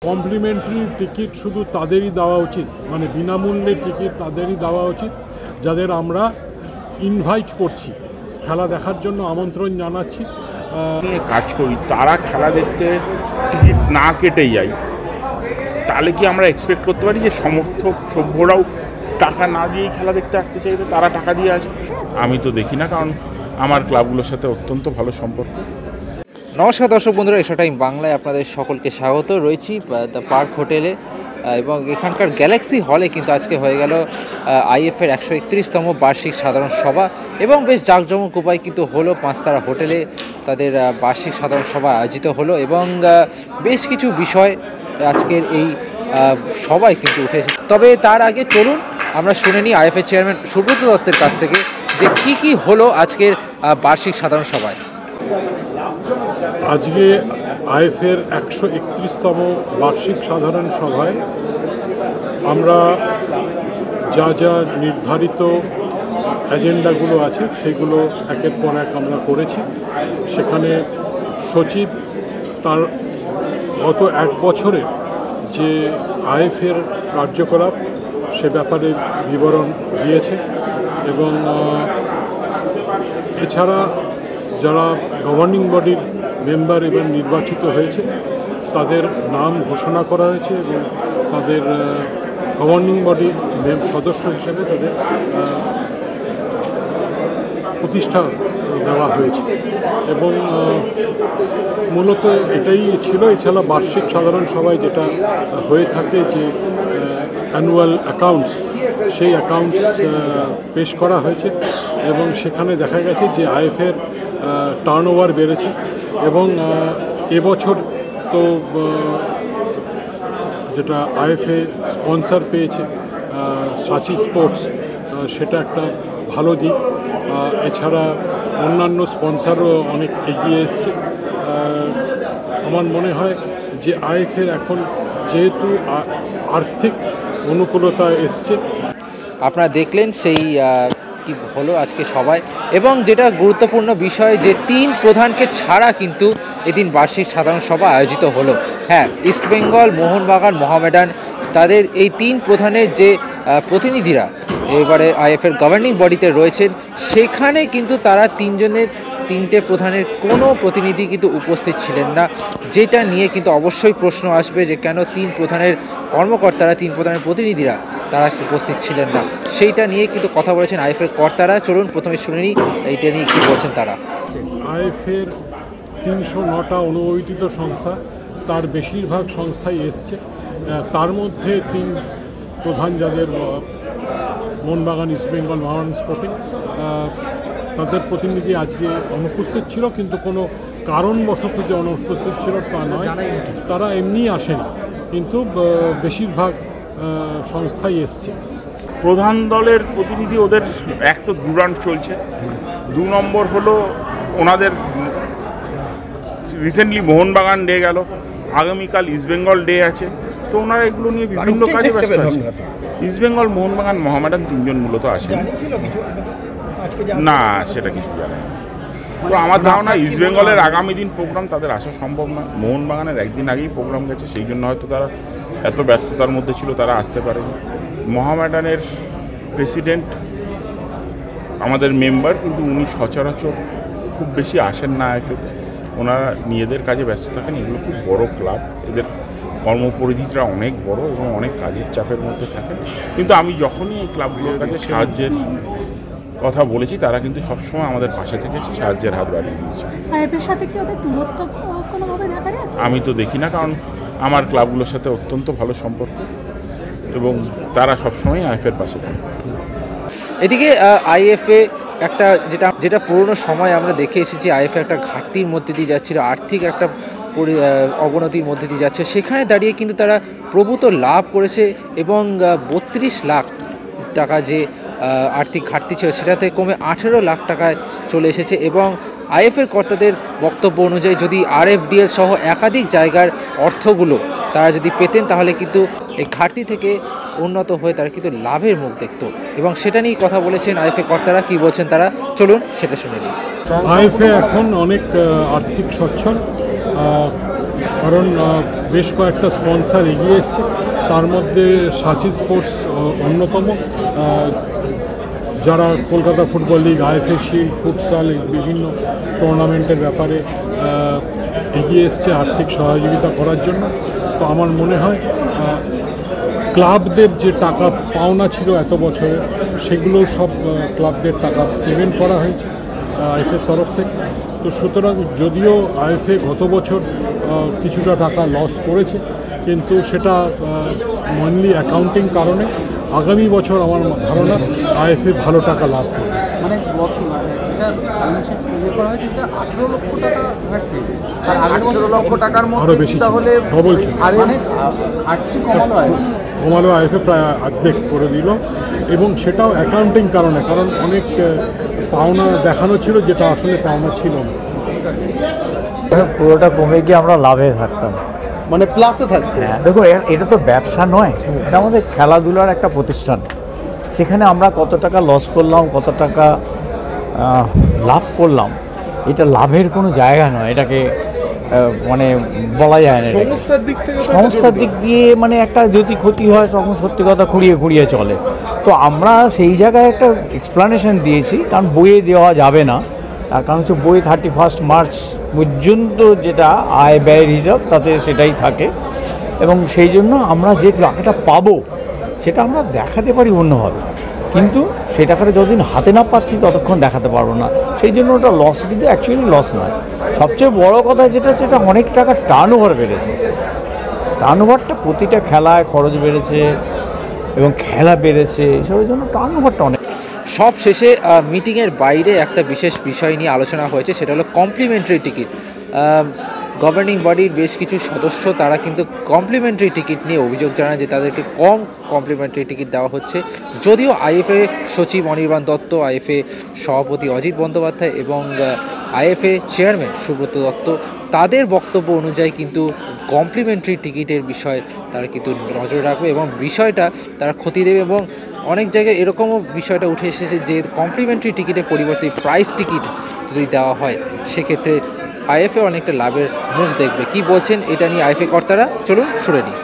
Complimentary ticket শুধু তাদেরই দেওয়া উচিত, মানে বিনামূল্যে টিকিট তাদেরই দেওয়া উচিত যাদের আমরা ইনভাইট করছি, খেলা দেখার জন্য আমন্ত্রণ জানাচ্ছি। কাজ করি তারা খেলা দেখতে টিকিট না কেটে যায়, তাহলে কি আমরা এক্সপেক্ট করতে পারি যে সমর্থক সভ্যরাও টাকা না দিয়েই খেলা দেখতে আসতে চাইবে, তারা টাকা দিয়ে আসবে? আমি তো দেখি না, কারণ আমার ক্লাবগুলোর সাথে অত্যন্ত ভালো সম্পর্ক। নমস্কার দর্শক বন্ধুরা, এশিয়া টাইম বাংলায় আপনাদের সকলকে স্বাগত। রয়েছি দ্য পার্ক হোটেলে এবং এখানকার গ্যালাক্সি হলে কিন্তু আজকে হয়ে গেল আইএফের 131তম বার্ষিক সাধারণ সভা এবং বেশ জাঁকজমক উপায় কিন্তু হলো পাঁচতারা হোটেলে তাদের বার্ষিক সাধারণ সভা আয়োজিত হলো এবং বেশ কিছু বিষয় আজকের এই সভায় কিন্তু উঠে এসেছে। তবে তার আগে চলুন আমরা শুনে নিই আইএফের চেয়ারম্যান সুব্রত দত্তের কাছ থেকে যে কি হলো আজকের বার্ষিক সাধারণ সভায়। আজকে আইএফের 131তম বার্ষিক সাধারণ সভায় আমরা যা যা নির্ধারিত এজেন্ডাগুলো আছে সেগুলো একের পর এক আমরা করেছি। সেখানে সচিব তার গত এক বছরে যে আইএফের কার্যকলাপ সে ব্যাপারে বিবরণ দিয়েছে এবং এছাড়া যারা গভর্নিং বডির মেম্বার এবং নির্বাচিত হয়েছে তাদের নাম ঘোষণা করা হয়েছে এবং তাদের গভর্নিং বডি সদস্য হিসেবে তাদের প্রতিষ্ঠা দেওয়া হয়েছে এবং মূলত এটাই ছিল। এছাড়া বার্ষিক সাধারণ সভায় যেটা হয়ে থাকে যে অ্যানুয়াল অ্যাকাউন্টস, সেই অ্যাকাউন্টস পেশ করা হয়েছে এবং সেখানে দেখা গেছে যে আইএফের টার্নওভার বেড়েছে এবং এবছর তো যেটা আইএফএ স্পন্সর পেয়েছে সাচি স্পোর্টস, সেটা একটা ভালো দিক। এছাড়া অন্যান্য স্পন্সরও অনেক এগিয়ে এসছে। আমার মনে হয় যে আইএফের এখন যেহেতু আর্থিক অনুকূলতা এসছে। আপনারা দেখলেন সেই কি হলো আজকে সবাই এবং যেটা গুরুত্বপূর্ণ বিষয় যে তিন প্রধানকে ছাড়া কিন্তু এদিন বার্ষিক সাধারণ সভা আয়োজিত হলো। হ্যাঁ, ইস্টবেঙ্গল, মোহনবাগান, মোহামেডান, তাদের এই তিন প্রধানের যে প্রতিনিধিরা এবারে আইএফের গভর্নিং বডিতে রয়েছেন, সেখানে কিন্তু তারা তিনটে প্রধানের কোনো প্রতিনিধি কিন্তু উপস্থিত ছিলেন না, যেটা নিয়ে কিন্তু অবশ্যই প্রশ্ন আসবে যে কেন তিন প্রধানের কর্মকর্তারা, তিন প্রধানের প্রতিনিধিরা তারা উপস্থিত ছিলেন না। সেইটা নিয়ে কিন্তু কথা বলেছেন আইএফের কর্তারা। চলুন প্রথমে শুনে নিই এইটা নিয়ে কী বলছেন তারা। আইএফের 309টা অনুমোদিত সংস্থা, তার বেশিরভাগ সংস্থাই এসছে। তার মধ্যে তিন প্রধান যাদের মোহনবাগান, ইস্টবেঙ্গল, মোহামেডান স্পোর্টিং, তাদের প্রতিনিধি আজকে অনুপস্থিত ছিল, কিন্তু কোনো কারণবশত যে অনুপস্থিত ছিল তা নয়, তারা এমনি আসেনি, কিন্তু বেশিরভাগ সংস্থাই এসছে। প্রধান দলের প্রতিনিধি ওদের এক তো ডুরান্ট চলছে, 2 নম্বর হলো ওনাদের রিসেন্টলি মোহনবাগান ডে গেল, আগামীকাল ইস্টবেঙ্গল ডে আছে, তো ওনারা এগুলো নিয়ে বিভিন্ন কাজে ব্যস্ত আছে। ইস্টবেঙ্গল, মোহনবাগান, মোহামেডান তিনজন মূলত আসে না, সেটা কিছু জানে না। তো আমার ধারণা ইস্টবেঙ্গলের আগামী দিন প্রোগ্রাম তাদের আসা সম্ভব না। মোহনবাগানের একদিন আগেই প্রোগ্রাম গেছে, সেই জন্য হয়তো তারা এত ব্যস্ততার মধ্যে ছিল, তারা আসতে পারেনি। মোহামেডানের প্রেসিডেন্ট আমাদের মেম্বার, কিন্তু উনি সচরাচর খুব বেশি আসেন না আইএফএতে, ওনারা নিজেদের কাজে ব্যস্ত থাকেন। এগুলো খুব বড় ক্লাব, এদের কর্মপরিধিটা অনেক বড় এবং অনেক কাজের চাপের মধ্যে থাকেন। কিন্তু আমি যখনই এই ক্লাবগুলোর কাছে সাহায্যের কথা বলেছি, তারা কিন্তু সবসময় আমাদের পাশে থেকেছে, সাহায্যের হাত বাড়িয়ে দিয়েছে। আমি তো দেখি না, কারণ আমার ক্লাবগুলোর সাথে অত্যন্ত ভালো সম্পর্ক এবং তারা সবসময় আইএফের পাশে থাকে। এদিকে আইএফএ একটা যেটা পুরনো সময় আমরা দেখে এসেছি, আইএফএ একটা ঘাটতির মধ্যে দিয়ে যাচ্ছিল, আর্থিক একটা অবনতির মধ্যে দিয়ে যাচ্ছে, সেখানে দাঁড়িয়ে কিন্তু তারা প্রভূত লাভ করেছে এবং 32 লাখ টাকা যে আর্থিক ঘাটতি ছিল সেটাতে কমে 18 লাখ টাকায় চলে এসেছে এবং আইএফের কর্তাদের বক্তব্য অনুযায়ী যদি আরএফডিএল সহ একাধিক জায়গার অর্থগুলো তারা যদি পেতেন, তাহলে কিন্তু এই ঘাটতি থেকে উন্নত হয়ে তারা কিন্তু লাভের মুখ দেখত এবং সেটা নিয়ে কথা বলেছেন আইএফএ কর্তারা। কি বলছেন তারা, চলুন সেটা শুনে নিই। আইএফএ এখন অনেক আর্থিক সচ্ছল, কারণ বেশ কয়েকটা স্পন্সর এগিয়ে এসছে, তার মধ্যে সাচি স্পোর্টস অন্যতম, যারা Kolkata football league, IFA shield, futsal বিভিন্ন টুর্নামেন্টের ব্যাপারে এগিয়ে এসছে আর্থিক সহযোগিতা করার জন্য। তো আমার মনে হয় ক্লাবদের যে টাকা পাওনা ছিল এত বছরে, সেগুলো সব ক্লাবদের টাকা পেমেন্ট করা হয়েছে আইএফএর তরফ থেকে। তো সুতরাং যদিও আইএফএ গত বছর কিছুটা টাকা লস করেছে, কিন্তু সেটা মেনলি অ্যাকাউন্টিং কারণে। আগামী বছর আমার ধারণা আইএফএ ভালো টাকা লাভ করবে। মানে যেটা 18 লক্ষ টাকা ঘাটতি, 18 লক্ষ টাকার আরও মধ্যে বেশি তাহলে ডবল ছিল। আর্থিক কমানো হয়, কমালো আইএফএ প্রায় অর্ধেক করে দিল, এবং সেটাও অ্যাকাউন্টিং কারণে, কারণ অনেক পাওনা দেখানো ছিল যেটা আসলে পাওনা ছিল না। পুরোটা কমে গিয়ে আমরা লাভে থাকতাম, মানে প্লাসে থাকবে। হ্যাঁ দেখো, এটা তো ব্যবসা নয়, এটা আমাদের খেলাধুলার একটা প্রতিষ্ঠান। সেখানে আমরা কত টাকা লস করলাম, কত টাকা লাভ করলাম, এটা লাভের কোনো জায়গা নয়, এটাকে মানে বলা যায় না। সংস্থার দিক থেকে সংস্থার দিক দিয়ে মানে একটা যদি ক্ষতি হয় তখন সত্যি কথা খুঁড়িয়ে খুঁড়িয়ে চলে। তো আমরা সেই জায়গায় একটা এক্সপ্লানেশন দিয়েছি, কারণ বইয়ে দেওয়া যাবে না। তার কারণ হচ্ছে বই 31 মার্চ পর্যন্ত যেটা আয় ব্যয়ের হিসাব তাতে সেটাই থাকে, এবং সেই জন্য আমরা যে টাকাটা পাবো সেটা আমরা দেখাতে পারি অন্যভাবে, কিন্তু সেই টাকাটা যতদিন হাতে না পাচ্ছি ততক্ষণ দেখাতে পারবো না। সেই জন্য ওটা লস, কিন্তু অ্যাকচুয়ালি লস নয়। সবচেয়ে বড় কথা যেটা অনেক টাকা টার্ন ওভার বেড়েছে, টার্ন ওভারটা প্রতিটা খেলায় খরচ বেড়েছে এবং খেলা বেড়েছে, এসবের জন্য টার্ন ওভারটা অনেক। সব শেষে মিটিংয়ের বাইরে একটা বিশেষ বিষয় নিয়ে আলোচনা হয়েছে, সেটা হলো কমপ্লিমেন্টারি টিকিট। গভর্নিং বডির বেশ কিছু সদস্য তারা কিন্তু কমপ্লিমেন্টারি টিকিট নিয়ে অভিযোগ জানায় যে তাদেরকে কম কমপ্লিমেন্টারি টিকিট দেওয়া হচ্ছে। যদিও আইএফএ সচিব অনির্বাণ দত্ত, আইএফএ সভাপতি অজিত বন্দ্যোপাধ্যায় এবং আইএফএ চেয়ারম্যান সুব্রত দত্ত, তাদের বক্তব্য অনুযায়ী কিন্তু কমপ্লিমেন্টারি টিকিটের বিষয়ে তারা কিন্তু নজর রাখবে এবং বিষয়টা তারা ক্ষতি দেবে। এবং অনেক জায়গায় এরকমও বিষয়টা উঠে এসেছে যে কমপ্লিমেন্টারি টিকিটের পরিবর্তে প্রাইস টিকিট যদি দেওয়া হয়, সেক্ষেত্রে আইএফএ অনেকটা লাভের মুখ দেখবে। কি বলছেন এটা নিয়ে আইএফএ কর্তারা, চলুন শুনে নিই।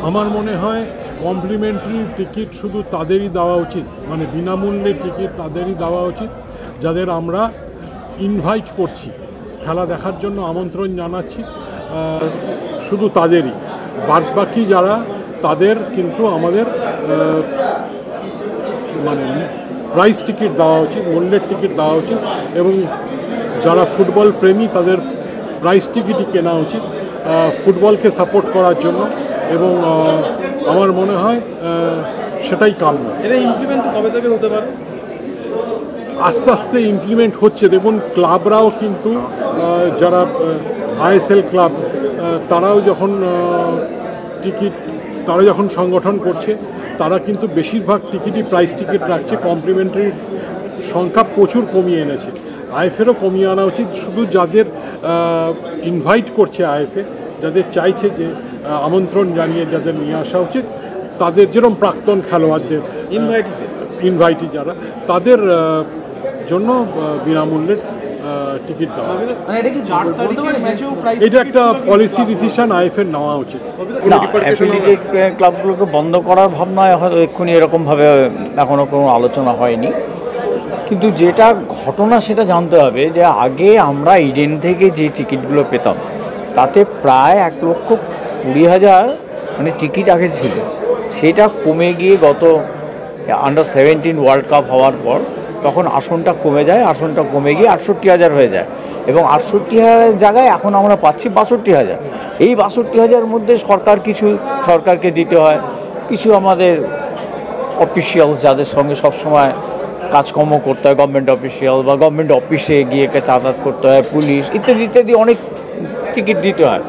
আমার মনে হয় কমপ্লিমেন্টারি টিকিট শুধু তাদেরই দেওয়া উচিত, মানে বিনামূল্যে টিকিট তাদেরই দেওয়া উচিত যাদের আমরা ইনভাইট করছি, খেলা দেখার জন্য আমন্ত্রণ জানাচ্ছি, শুধু তাদেরই। বাদবাকি যারা, তাদের কিন্তু আমাদের মানে প্রাইস টিকিট দেওয়া উচিত, মূল্যের টিকিট দেওয়া উচিত, এবং যারা ফুটবল প্রেমী তাদের প্রাইস টিকিটই কেনা উচিত ফুটবলকে সাপোর্ট করার জন্য, এবং আমার মনে হয় সেটাই কাম্য। এটা ইমপ্লিমেন্ট কবে থেকে হতে পারে? আস্তে আস্তে ইমপ্লিমেন্ট হচ্ছে। দেখুন, ক্লাবরাও কিন্তু যারা আইএসএল ক্লাব, তারাও যখন সংগঠন করছে, তারা কিন্তু বেশিরভাগ টিকিটই প্রাইস টিকিট রাখছে, কমপ্লিমেন্টারি সংখ্যা প্রচুর কমিয়ে এনেছে। আইএফএরও কমিয়ে আনা উচিত। শুধু যাদের ইনভাইট করছে আইএফএ, যাদের চাইছে যে আমন্ত্রণ জানিয়ে যাদের নিয়ে আসা উচিত, তাদের যেরকম প্রাক্তন খেলোয়াড়দের ইনভাইটি যারা, তাদের জন্য বিনামূল্যের টিকিট দেওয়া। এটা একটা পলিসি ডিসিশন আইএফএর নেওয়া উচিত। না, অ্যাফিলিয়েটেড ক্লাবগুলোকে বন্ধ করার ভাবনা হয়তো এক্ষুনি এরকমভাবে এখনও কোনো আলোচনা হয়নি, কিন্তু যেটা ঘটনা সেটা জানতে হবে যে আগে আমরা ইডেন থেকে যে টিকিটগুলো পেতাম তাতে প্রায় 1,20,000 মানে টিকিট আগে ছিল, সেটা কমে গিয়ে গত আন্ডার-17 ওয়ার্ল্ড কাপ হওয়ার পর তখন আসনটা কমে যায়, আসনটা কমে গিয়ে 68,000 হয়ে যায়, এবং 68,000 জায়গায় এখন আমরা পাচ্ছি 62,000। এই 62,000 মধ্যে সরকারকে দিতে হয়, কিছু আমাদের অফিসিয়ালস যাদের সঙ্গে সবসময় কাজকর্ম করতে হয়, গভর্নমেন্ট অফিসিয়াল বা গভর্নমেন্ট অফিসে গিয়ে যাতায়াত করতে হয়, পুলিশ ইত্যাদি ইত্যাদি অনেক টিকিট দিতে হয়,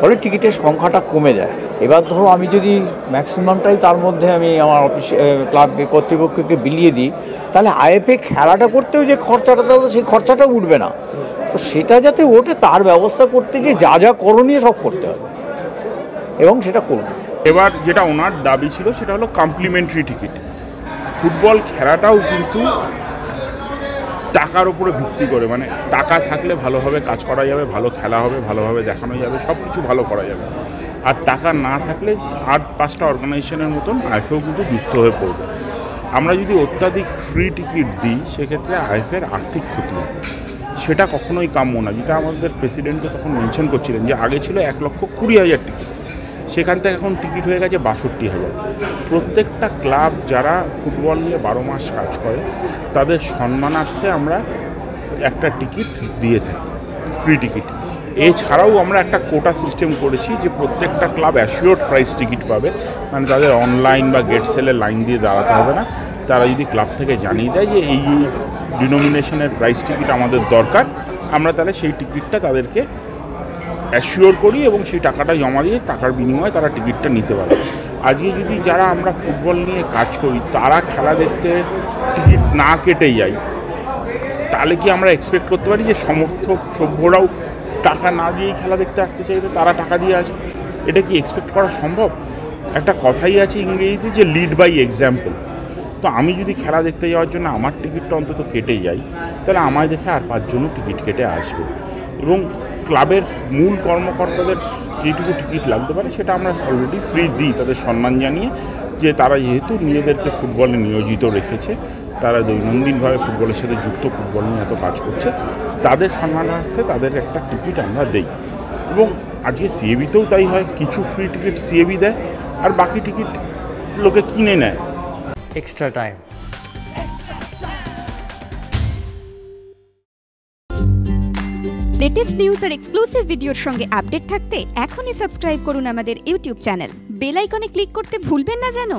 ফলে টিকিটের সংখ্যাটা কমে যায়। এবার ধরো আমি যদি ম্যাক্সিমামটাই তার মধ্যে আমি আমার অফিস ক্লাব কর্তৃপক্ষকে বিলিয়ে দিই, তাহলে আইএফএ খেলাটা করতেও যে খরচাটা দেবো সেই খরচাটা উঠবে না। তো সেটা যাতে ওঠে তার ব্যবস্থা করতে গিয়ে যা যা করণীয় সব করতে হবে, এবং সেটা করব। এবার যেটা ওনার দাবি ছিল সেটা হলো কমপ্লিমেন্টারি টিকিট। ফুটবল খেলাটাও কিন্তু টাকা টাকার উপরে ভিত্তি করে, মানে টাকা থাকলে ভালোভাবে কাজ করা যাবে, ভালো খেলা হবে, ভালোভাবে দেখানো যাবে, সব কিছু ভালো করা যাবে। আর টাকা না থাকলে 8-5টা অর্গানাইজেশনের মতন আইএফএও কিন্তু দুস্থ হয়ে পড়বে। আমরা যদি অত্যাধিক ফ্রি টিকিট দিই সেক্ষেত্রে আইএফএর আর্থিক ক্ষতি হয়, সেটা কখনোই কাম্য না। যেটা আমাদের প্রেসিডেন্টও তখন মেনশন করছিলেন যে আগে ছিল 1,20,000 টিকিট, সেখান থেকে এখন টিকিট হয়ে গেছে 62,000। প্রত্যেকটা ক্লাব যারা ফুটবল নিয়ে 12 মাস কাজ করে তাদের সম্মানার্থে আমরা একটা টিকিট দিয়ে থাকি, ফ্রি টিকিট। এছাড়াও আমরা একটা কোটা সিস্টেম করেছি যে প্রত্যেকটা ক্লাব অ্যাসিওর্ড প্রাইস টিকিট পাবে, মানে তাদের অনলাইন বা গেট সেলে লাইন দিয়ে দাঁড়াতে হবে না। তারা যদি ক্লাব থেকে জানিয়ে দেয় যে এই ডিনোমিনেশনের প্রাইস টিকিট আমাদের দরকার, আমরা তাহলে সেই টিকিটটা তাদেরকে অ্যাসিওর করি এবং সেই টাকাটা জমা দিয়ে টাকার বিনিময়ে তারা টিকিটটা নিতে পারে। আজকে যদি যারা আমরা ফুটবল নিয়ে কাজ করি তারা খেলা দেখতে টিকিট না কেটে যাই, তাহলে কি আমরা এক্সপেক্ট করতে পারি যে সমর্থক সভ্যরাও টাকা না দিয়েই খেলা দেখতে আসতে চাইবে, তারা টাকা দিয়ে আসবে? এটা কি এক্সপেক্ট করা সম্ভব? একটা কথাই আছে ইংরেজিতে যে লিড বাই এক্সাম্পল। তো আমি যদি খেলা দেখতে যাওয়ার জন্য আমার টিকিটটা অন্তত কেটে যাই, তাহলে আমায় দেখে আর 5 জনও টিকিট কেটে আসবে। এবং ক্লাবের মূল কর্মকর্তাদের যেটুকু টিকিট লাগতে পারে সেটা আমরা অলরেডি ফ্রি দিই, তাদের সম্মান জানিয়ে যে তারা যেহেতু নিজেদেরকে ফুটবলে নিয়োজিত রেখেছে, তারা দৈনন্দিনভাবে ফুটবলের সাথে যুক্ত, ফুটবল নিয়ে এত কাজ করছে, তাদের সম্মানার্থে তাদের একটা টিকিট আমরা দেই। এবং আজকে সিএবিতেও তাই হয়, কিছু ফ্রি টিকিট সিএবি দেয় আর বাকি টিকিট লোকে কিনে নেয়। Extra time. লেটেস্ট নিউজ আর এক্সক্লুসিভ ভিডিওর সঙ্গে আপডেট থাকতে এখনই সাবস্ক্রাইব করুন আমাদের ইউটিউব চ্যানেল। বেল আইকনে ক্লিক করতে ভুলবেন না যেন।